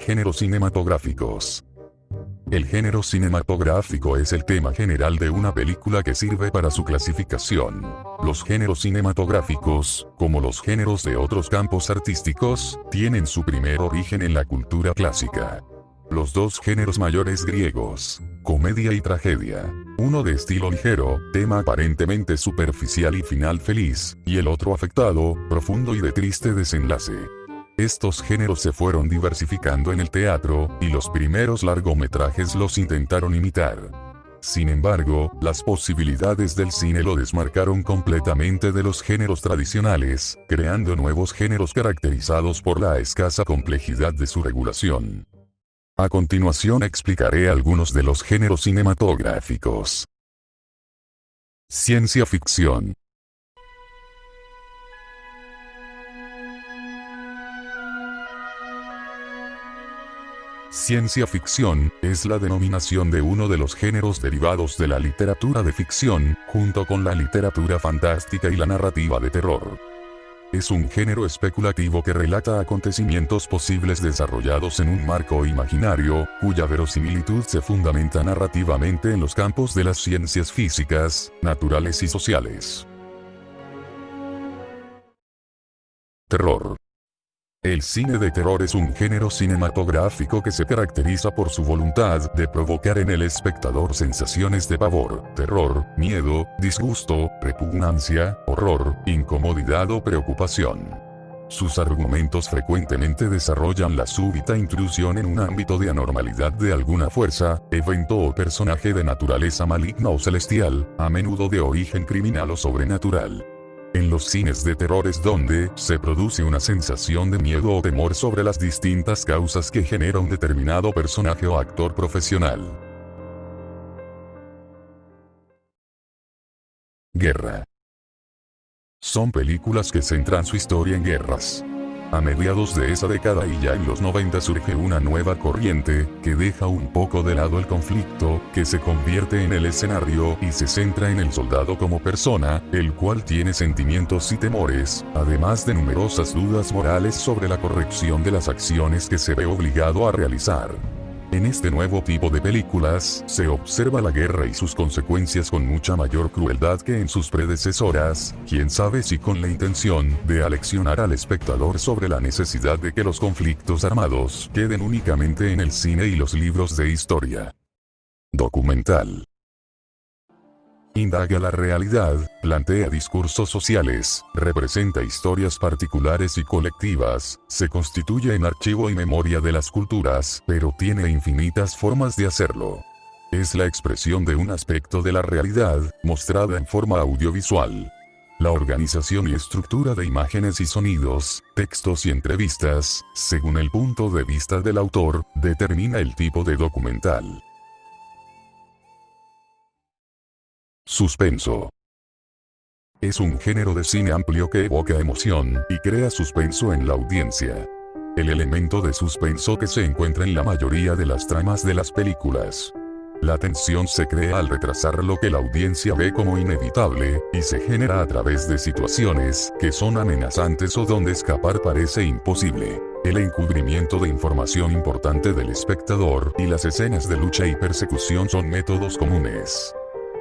Géneros cinematográficos. El género cinematográfico es el tema general de una película que sirve para su clasificación. Los géneros cinematográficos, como los géneros de otros campos artísticos, tienen su primer origen en la cultura clásica. Los dos géneros mayores griegos, comedia y tragedia, uno de estilo ligero, tema aparentemente superficial y final feliz, y el otro afectado, profundo y de triste desenlace. Estos géneros se fueron diversificando en el teatro, y los primeros largometrajes los intentaron imitar. Sin embargo, las posibilidades del cine lo desmarcaron completamente de los géneros tradicionales, creando nuevos géneros caracterizados por la escasa complejidad de su regulación. A continuación explicaré algunos de los géneros cinematográficos. Ciencia ficción. Ciencia ficción es la denominación de uno de los géneros derivados de la literatura de ficción, junto con la literatura fantástica y la narrativa de terror. Es un género especulativo que relata acontecimientos posibles desarrollados en un marco imaginario, cuya verosimilitud se fundamenta narrativamente en los campos de las ciencias físicas, naturales y sociales. Terror. El cine de terror es un género cinematográfico que se caracteriza por su voluntad de provocar en el espectador sensaciones de pavor, terror, miedo, disgusto, repugnancia, horror, incomodidad o preocupación. Sus argumentos frecuentemente desarrollan la súbita intrusión en un ámbito de anormalidad de alguna fuerza, evento o personaje de naturaleza maligna o celestial, a menudo de origen criminal o sobrenatural. En los cines de terror es donde se produce una sensación de miedo o temor sobre las distintas causas que genera un determinado personaje o actor profesional. Guerra. Son películas que centran su historia en guerras. A mediados de esa década y ya en los 90 surge una nueva corriente, que deja un poco de lado el conflicto, que se convierte en el escenario y se centra en el soldado como persona, el cual tiene sentimientos y temores, además de numerosas dudas morales sobre la corrección de las acciones que se ve obligado a realizar. En este nuevo tipo de películas, se observa la guerra y sus consecuencias con mucha mayor crueldad que en sus predecesoras, quién sabe si con la intención de aleccionar al espectador sobre la necesidad de que los conflictos armados queden únicamente en el cine y los libros de historia. Documental. Indaga la realidad, plantea discursos sociales, representa historias particulares y colectivas, se constituye en archivo y memoria de las culturas, pero tiene infinitas formas de hacerlo. Es la expresión de un aspecto de la realidad, mostrada en forma audiovisual. La organización y estructura de imágenes y sonidos, textos y entrevistas, según el punto de vista del autor, determina el tipo de documental. Suspenso. Es un género de cine amplio que evoca emoción y crea suspenso en la audiencia. El elemento de suspenso que se encuentra en la mayoría de las tramas de las películas. La tensión se crea al retrasar lo que la audiencia ve como inevitable, y se genera a través de situaciones que son amenazantes o donde escapar parece imposible. El encubrimiento de información importante del espectador y las escenas de lucha y persecución son métodos comunes.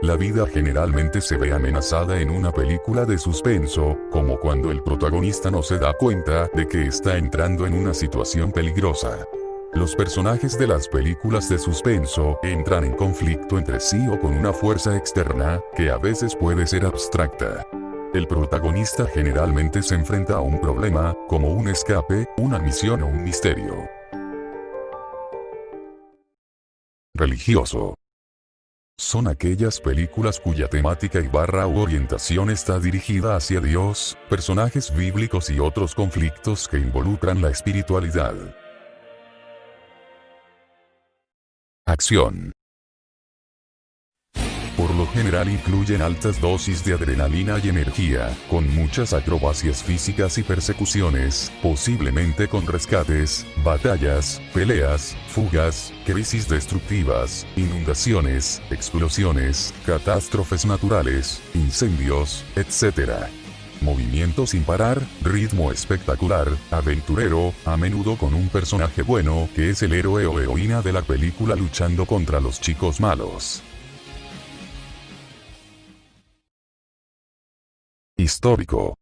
La vida generalmente se ve amenazada en una película de suspenso, como cuando el protagonista no se da cuenta de que está entrando en una situación peligrosa. Los personajes de las películas de suspenso entran en conflicto entre sí o con una fuerza externa, que a veces puede ser abstracta. El protagonista generalmente se enfrenta a un problema, como un escape, una misión o un misterio. Religioso. Son aquellas películas cuya temática u orientación está dirigida hacia Dios, personajes bíblicos y otros conflictos que involucran la espiritualidad. Acción. Por lo general incluyen altas dosis de adrenalina y energía, con muchas acrobacias físicas y persecuciones, posiblemente con rescates, batallas, peleas, fugas, crisis destructivas, inundaciones, explosiones, catástrofes naturales, incendios, etc. movimiento sin parar, ritmo espectacular, aventurero, a menudo con un personaje bueno que es el héroe o heroína de la película luchando contra los chicos malos. Histórico.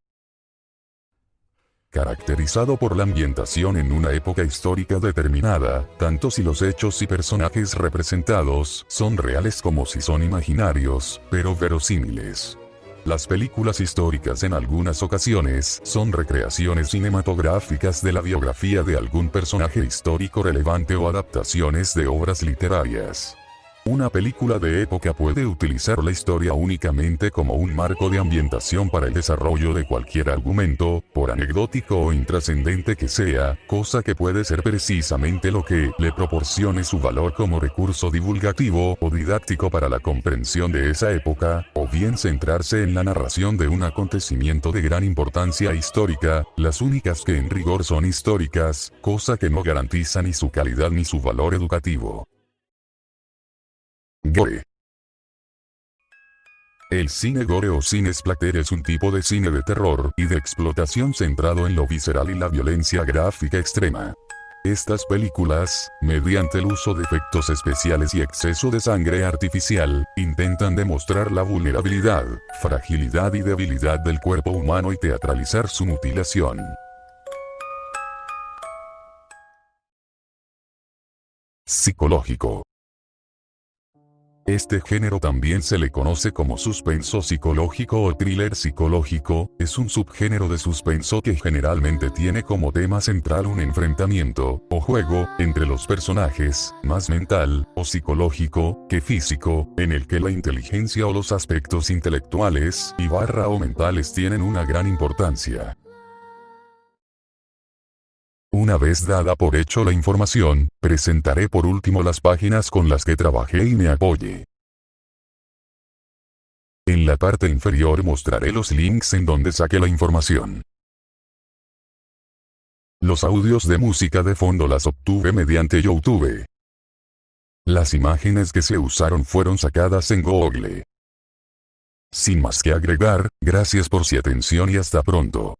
Caracterizado por la ambientación en una época histórica determinada, tanto si los hechos y personajes representados son reales como si son imaginarios, pero verosímiles. Las películas históricas en algunas ocasiones son recreaciones cinematográficas de la biografía de algún personaje histórico relevante o adaptaciones de obras literarias. Una película de época puede utilizar la historia únicamente como un marco de ambientación para el desarrollo de cualquier argumento, por anecdótico o intrascendente que sea, cosa que puede ser precisamente lo que le proporcione su valor como recurso divulgativo o didáctico para la comprensión de esa época, o bien centrarse en la narración de un acontecimiento de gran importancia histórica, las únicas que en rigor son históricas, cosa que no garantiza ni su calidad ni su valor educativo. Gore. El cine gore o cine splatter es un tipo de cine de terror y de explotación centrado en lo visceral y la violencia gráfica extrema. Estas películas, mediante el uso de efectos especiales y exceso de sangre artificial, intentan demostrar la vulnerabilidad, fragilidad y debilidad del cuerpo humano y teatralizar su mutilación. Psicológico. Este género también se le conoce como suspenso psicológico o thriller psicológico, es un subgénero de suspenso que generalmente tiene como tema central un enfrentamiento, o juego, entre los personajes, más mental, o psicológico, que físico, en el que la inteligencia o los aspectos intelectuales, o mentales tienen una gran importancia. Una vez dada por hecho la información, presentaré por último las páginas con las que trabajé y me apoye. En la parte inferior mostraré los links en donde saqué la información. Los audios de música de fondo las obtuve mediante YouTube. Las imágenes que se usaron fueron sacadas en Google. Sin más que agregar, gracias por su atención y hasta pronto.